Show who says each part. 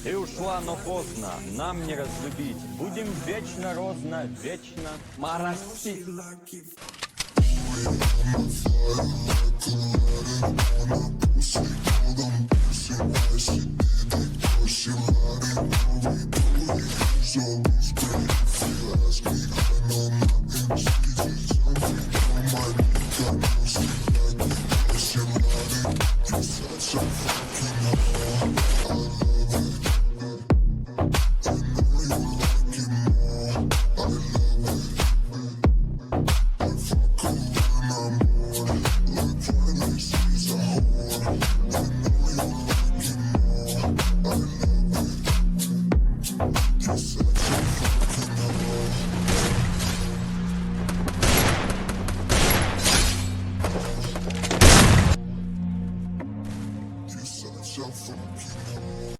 Speaker 1: Ты ушла, но поздно, нам не разлюбить. Будем вечно розно, вечно моросить.
Speaker 2: Pussy, call them pussy, why she